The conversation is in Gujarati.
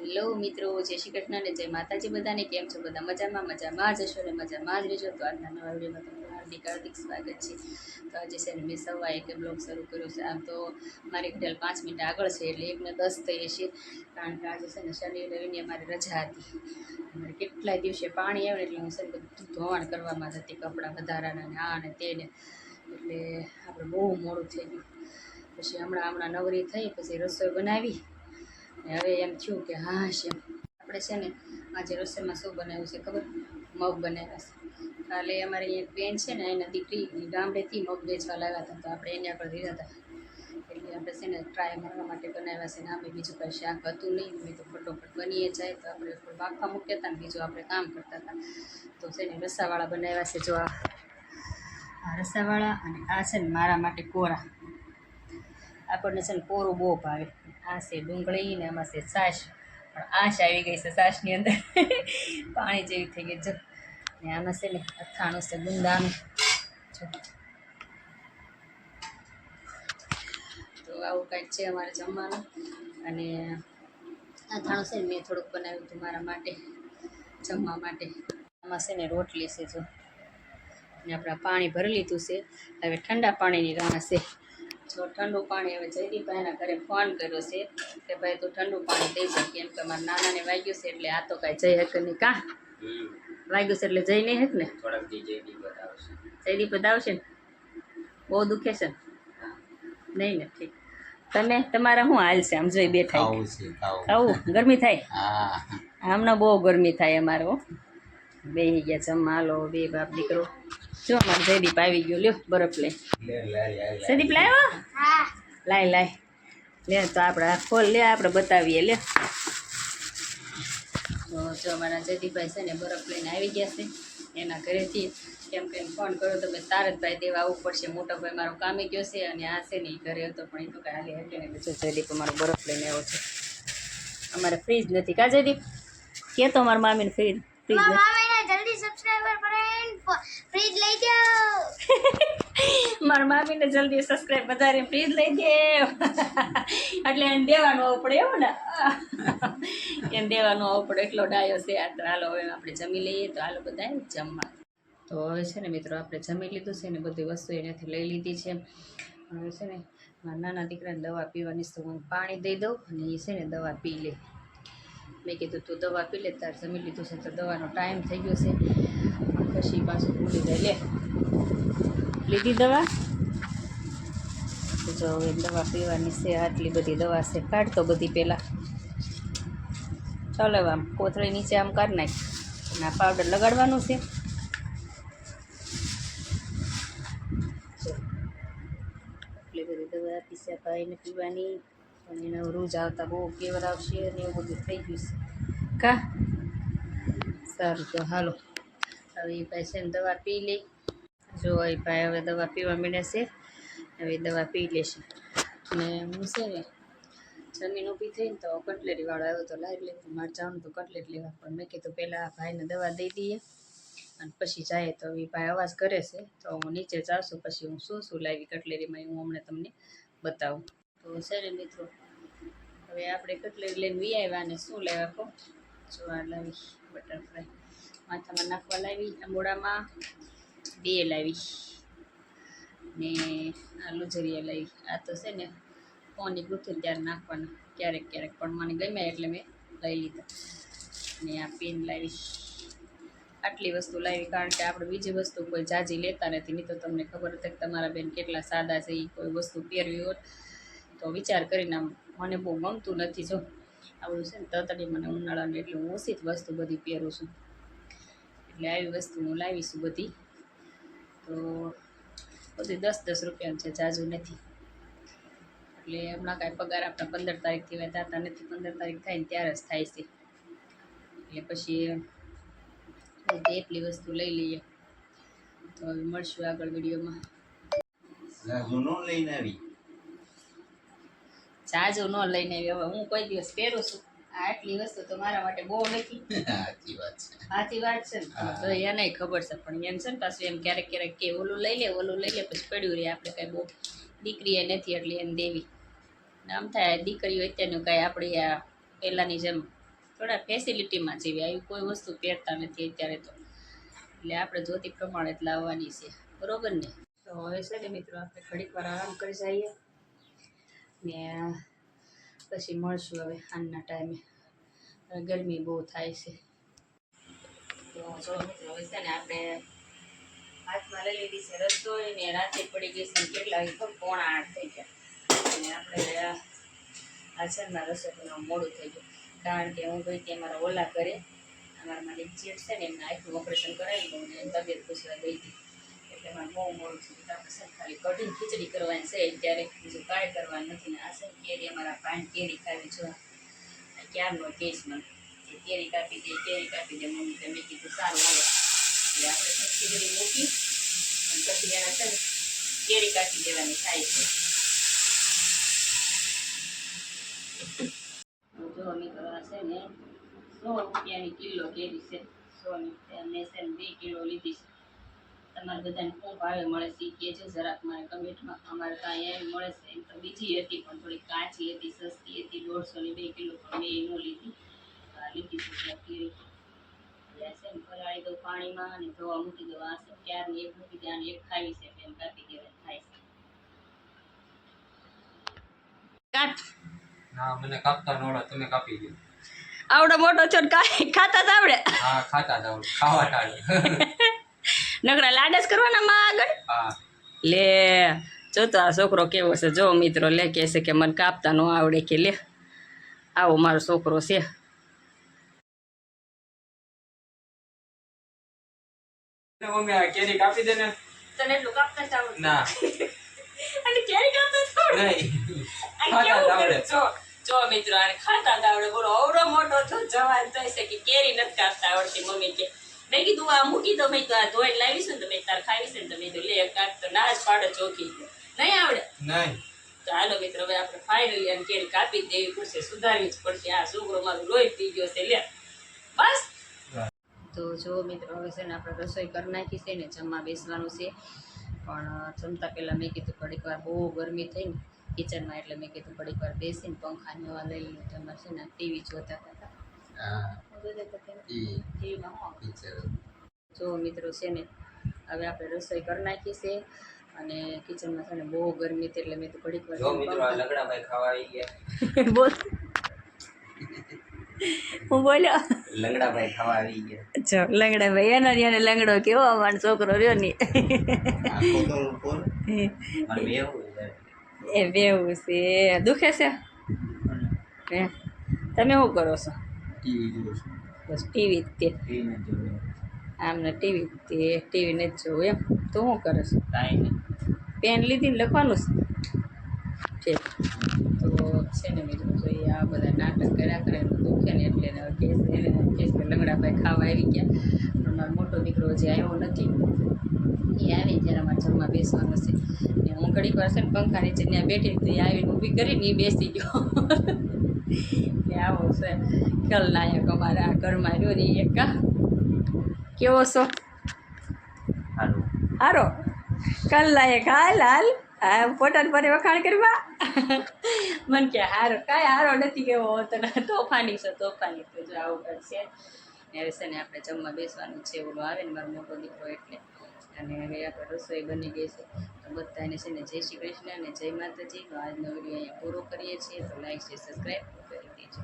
હેલો મિત્રો, જય શ્રી કૃષ્ણ ને જય માતાજી બધાને. કેમ છો બધા? મજામાં જ હશો ને મજામાં જ રહેજો. તો આજના નવા વિડીયોમાં તમારું હાર્દિક સ્વાગત છે. તો આજે છે ને મેં સવારે એક બ્લોગ શરૂ કર્યો છે. આમ તો મારી ઘડિયાળ 5 મિનિટ આગળ છે, એટલે 1:10 થઈ છે, કારણ કે આજે છે ને શનિ રવિની અમારી રજા હતી. અમારે કેટલાય દિવસે પાણી આવે એટલે હું છે ને બધું ધોવાણ કરવામાં જ હતી, કપડાં વધારાના ને આ ને તેને, એટલે આપણે બહુ મોડું થઈ ગયું. પછી હમણાં નવરી થઈ, પછી રસોઈ બનાવી. હવે એમ થયું કે હા એમ આપણે છે ને આજે રસોઈમાં શું બનાવ્યું છે ખબર? મગ બનાવ્યા છે. કાલે અમારી એક બેન છે ને, એના દીકરી ગામડેથી મગ વેચવા લાવ્યા હતા, તો આપણે એને આગળ દીધા હતા, એટલે આપણે છે ને ટ્રાય મારવા માટે બનાવ્યા છે. ને આમે બીજું કાંઈ શાક હતું નહીં, મેં તો ફટોફટ બનીએ જાય, તો આપણે બાફા મૂક્યા હતા ને બીજું આપણે કામ કરતા હતા. તો છે ને રસાવાળા બનાવ્યા છે. જો આ રસાવાળા, અને આ છે ને મારા માટે કોરા. આપણને છે ને કોરું બહુ ભાવે. આ છે ડુંગળી ને આમાં છે છાશ, પણ આશ આવી ગઈ છે છાશની અંદર પાણી જેવી થઈ ગઈ. જો ને આમાં છે ને અથાણું છે ગુંદાનું. જો તો આવું કાંઈક છે અમારે જમવાનું. અને અથાણું છે ને મેં થોડુંક બનાવ્યું હતું મારા માટે જમવા માટે. આમાં છે ને રોટલી છે. જો ને આપણે પાણી ભરી લીધું છે, હવે ઠંડા પાણીની રાહ છે. જો ઠંડુ પાણી, હવે જયદીપભાઈના ઘરે ફોન કર્યો છે કે ભાઈ તું ઠંડુ પાણી દઈ શકે, કેમ કે મારા નાનાને વાગ્યું છે, એટલે આ તો કાંઈ જઈ હક નહીં. કાં વાગ્યું છે એટલે જઈ નહીં હક ને? જયદીપ આવશે ને? બહુ દુખે છે નહીં ને? ઠીક. તમે તમારા શું હાલ છે? આમ જોઈ બેઠા આવું ગરમી થાય? આમને બહુ ગરમી થાય અમારે. હો, બેસી ગયા જમવા. હાલો બે બાપ દીકરો. જો અમારે જયદીપ આવી ગયો. લ્યો બરફ લઈ. જયદીપ લાવ્યો? લાય લે. તો આપણે ખોલ લે, આપણે બતાવીએ. લે જો અમારા જયદીપભાઈ છે ને બરફ લઈને આવી ગયા છે એના ઘરેથી. કેમ કે ફોન કર્યો તો મેં તારકભાઈ દેવા આવવું પડશે. મોટો ભાઈ મારો કામે ગયો છે, અને આ છે ને એ ઘરે હતો, પણ એ તો કાંઈ હાલી એટલે ને. જો જયદીપ અમારો બરફ લઈને આવ્યો છે. અમારે ફ્રીજ નથી. કા જયદીપ? કે તો મારા મામીને ફ્રીજ જલ્દી સબસ્ક્રાઇબર કરીને ફ્રીજ લઈ જાઓ. મારા મામીને જલ્દી સબસ્ક્રાઇબ વધારે ફ્રીજ લઈ દે એટલે એને દેવાનું આવવું પડે. એવું ને, એને દેવાનું આવવું પડે, એટલો ડાયો છે. આ તો હાલો હવે આપણે જમી લઈએ. તો હાલો બધા જમવા. તો હવે છે ને મિત્રો આપણે જમી લીધું છે ને બધી વસ્તુ એનાથી લઈ લીધી છે. હવે છે ને મારા નાના દીકરાને દવા પીવાની તો હું પાણી દઈ દઉં, અને એ છે ને દવા પી લે. મેં કીધું તું દવા પી લે, તાર જમી લીધું છે તો દવાનો ટાઈમ થઈ ગયો છે, પછી પાછું ભૂલી જાય. લે લીધી દવા. જો હવે દવા પીવાની છે. આટલી બધી દવા છે, કાઢતો બધી પહેલાં. ચાલો આમ કોથળી નીચે આમ કાઢ નાખ, અને આ પાવડર લગાડવાનું છે. એટલી બધી દવા આપી છે ભાઈને પીવાની, પણ એને રોજ આવતા બહુ ફીવર આવશે અને એવું બધું થઈ ગયું છે. કા સારું, તો હાલો હવે એ ભાઈ છે ને દવા પી લે. જો એ ભાઈ હવે દવા પીવા માંડે છે. હવે દવા પી લેશે. અને હું છે ને જમીન ઊભી થઈને તો કટલેરીવાળો આવ્યો તો લાવી લે. મારે જવાનું તો કટલેટ લેવા, પણ મેં કીધું પહેલાં ભાઈને દવા દઈ દઈએ અને પછી જાય. તો એ ભાઈ અવાજ કરે છે, તો હું નીચે જાઉં પછી હું શું લાવી કટલેરીમાં હું હમણાં તમને બતાવું. તો છે ને મિત્રો હવે આપણે કટલેરી લઈને વી આવ્યા. અને શું લેવા કહો? જો આ લાવી બટરફ્લાય માથામાં નાખવા લાવી, આંબોડામાં 2 લાવી, ને આ લુજરિયા લાવી. આ તો છે ને ફોનની ગુથીને ત્યારે નાખવાના ક્યારેક ક્યારેક, પણ મને ગમ્યા એટલે મેં લઈ લીધા. ને આ પેન લાવી. આટલી વસ્તુ લાવી, કારણ કે આપણે બીજી વસ્તુ કોઈ જાજી લેતા નથી. નહીં તો તમને ખબર હતી કે તમારા બેન કેટલા સાદા છે. એ કોઈ વસ્તુ પહેરવી હોત તો વિચાર કરીને. આમ મને બહુ ગમતું નથી. જો આવું છે ને તતડી મને ઉનાળાને, એટલે હું ઓછી જ વસ્તુ બધી પહેરું છું, એટલે આવી વસ્તુ હું લાવીશું બધી. તો બધી 10-10 રૂપિયાની છે, જાજુ નથી. એટલે હમણાં કાંઈ પગાર આપણા 15 તારીખથી વધારતા નથી. 15 તારીખ થાય ને ત્યારે જ થાય છે, એટલે પછી એટલી વસ્તુ લઈ લઈએ. તો હવે મળશું આગળ વિડીયોમાં. જાજુ ન લઈને આવી. હવે હું કોઈ દિવસ પહેરું છું. આટલી વસ્તુ તો મારા માટે બહુ નથી. સાચી વાત છે ને, તો એને ખબર છે. પણ એમ છે ને પાછું એમ ક્યારેક ક્યારેક કે ઓલું લઈ લે પછી પડ્યું રહે. આપણે કાંઈ બહુ દીકરી એ નથી એટલે એને દેવી. આમ થાય દીકરીઓ અત્યારનું કાંઈ આપણી આ પહેલાંની જેમ થોડા ફેસિલિટીમાં જેવી આવી કોઈ વસ્તુ પહેરતા નથી અત્યારે તો, એટલે આપણે જોતી પ્રમાણે જ લાવવાની છે, બરોબર ને? તો હવે છે ને મિત્રો આપણે ઘડીક વાર આરામ કરી જઈએ ને પછી મળશું હવે સાંજના ટાઈમે. ગરમી બહુ થાય છે. તો જો મિત્રો હવે છે ને આપણે હાથમાં લઈ લીધી છે રસોઈ ને રાતે પડી ગઈ છે કેટલા વાગે? 7:45 થઈ ગયા. અને આપણે આસનમાં રસોઈ બનાવવા મોડું થઈ ગયું, કારણ કે હું ગઈ ત્યાં મારા ઓલા ઘરે, અમારા મારી જેઠ છે ને એમને આંખનું ઓપરેશન કરાવી દઉં ને એની તબિયત પૂછવા ગઈ હતી, એટલે મારે બહુ મોડું થયું. આપણે છે ખાલી કઢી ખીચડી કરવાની છે ત્યારે, બીજું કાંઈ કરવાનું નથી. ને આ છે કેરી, અમારા ભાઈ કેરી ખાવી જો ક્યારનો કેસ મને કેરી કાપી દે મમ્મી. તમે કીધું સારું હાલો, એટલે આપણે ખીચડી મૂકી અને પછી એના છે ને કેરી કાપી દેવાની થાય છે. જો મિત્રો આ છે ને 100 રૂપિયાની કિલો કેરી છે. 100 ની મેં છે ને 2 કિલો લીધી છે. તમારે બધાને શું ભાવે મળે છે એ કહેજો જરાક મારે કમેન્ટમાં. અમારે તો અહીંયા એવી મળે છે. એમ તો બીજી હતી પણ થોડી કાચી હતી, સસ્તી હતી, 150 ની 2 કિલો, પણ મેં ન લીધી. લીધી છે કેરી. છે ને પલાળી દઉં પાણીમાં અને ધોવા મૂકી દઉં. આ છે ક્યારની એક મૂકી દે અને એક ખાવી છે એમ કાપી દેવાની થાય છે. કાટ. ના મને કાપતા ન આવડે, તમે કાપી દો. આવડો મોટો છો ને ખાતા જ આવડે? હા ખાતા જ આવડે, ખાવા ટાળે. નકરા લાડસ કરવાના માં આગળ. હા લે જો તો આ છોકરો કેવો છે, જો મિત્રો લે કે છે કે મને કાપતા ન આવડે, કે લે આવો મારો છોકરો છે. મમ્મી આ કેરી કાપી દે ને. તને એટલું કાપતા જ આવડે? ના અને કેરી કાપતા જ આવડે? નહીં, આ ખાતા જ કેવું આવડે. કરે? જો મિત્રો આને ખાતા જ આવડે. બોલો અવડો મોટો તો જવાન થાય છે કે કેરી નથી કાપતા આવડતી. મમ્મી કે મેં કીધું આ મૂકી દો, મેં તો આ ધોઈને લાવીશું ને, તમે તાર ખાવીશ ને, તમે તો લે કાપ, તો ના જ પાડે ચોખી. નહીં આવડે? નહીં. તો હાલો મિત્રો હવે આપણે ફાઇનલી આને કેરી કાપી દેવી પડશે, સુધારવી જ પડશે. આ છોકરો મારું લોહી પી ગયો છે, લે બસ. તો જો મિત્રો હવે છે ને આપણે રસોઈ કરી નાખી છે ને જમવા બેસવાનું છે, પણ જમતા પહેલાં મેં કીધું ઘડીક વાર બહુ ગરમી થઈ ને કિચનમાં, એટલે મેં કીધું ઘડીક વાર બેસીને પંખાને હવા લઈ લઈએ. તમારે છે ને ટીવી જોતા હતા. ટીવીમાં જો મિત્રો છે ને હવે આપણે રસોઈ કરી નાખી છે અને કિચનમાં છે ને બહુ ગરમી હતી, એટલે મેં તો ઘડીક વાર જો મિત્રો આ લગડાભાઈ ખાવા આવી ગયા. બોલ હું બોલ્યો લંગડાભાઈ ખાવા આવી ગયા. જો લંગડા ભાઈ એનો ને લંગડો કેવો અમારો છોકરો રહ્યો ને એ બેવું છે. દુખે છે? હે તમે શું કરો છો? બસ ટીવી તે આમને ટીવી નથી જોવું એમ? તો શું કરે છે? કાંઈ નહીં. પેન લીધી ને લખવાનું છે. તો છે ને મિત્રો જોઈએ આ બધા નાટક કર્યા કરે દુખે ને એટલે કેસ કે લંગડાભાઈ ખાવા આવી ગયા, પણ મારો મોટો દીકરો હજી આવ્યો નથી. એ આવી જ્યારે અમારે જમવા બેસવાનું છે ને હું ઘડીક વાર છે ને પંખા નીચે ત્યાં બેઠી તો એ આવીને ઊભી કરીને એ બેસી ગયો. ને આવો છે ખલનાયક અમારા ઘરમાં રહ્યો ને એક. કેવો છો? હારો ખલનાયક. હાલ હાલ હા પોતાને પરે વખાણ કરવા. મને કે હારો કાંઈ હારો નથી કેવો તને, તોફાની છે તોફાની. તો જો આવું કરશે ને હવે છે ને આપણે જમવા બેસવાનું છે. ઓલો આવે ને મારો મોટો દીકરો એટલે. અને હવે આપણે રસોઈ બની ગઈ છે. તો બધાને છે ને જય શ્રી કૃષ્ણ અને જય માતાજી. તો આજનો વિડીયો અહીંયા પૂરો કરીએ છીએ. તો લાઈક છે સબસ્ક્રાઈબ કરી દેજો.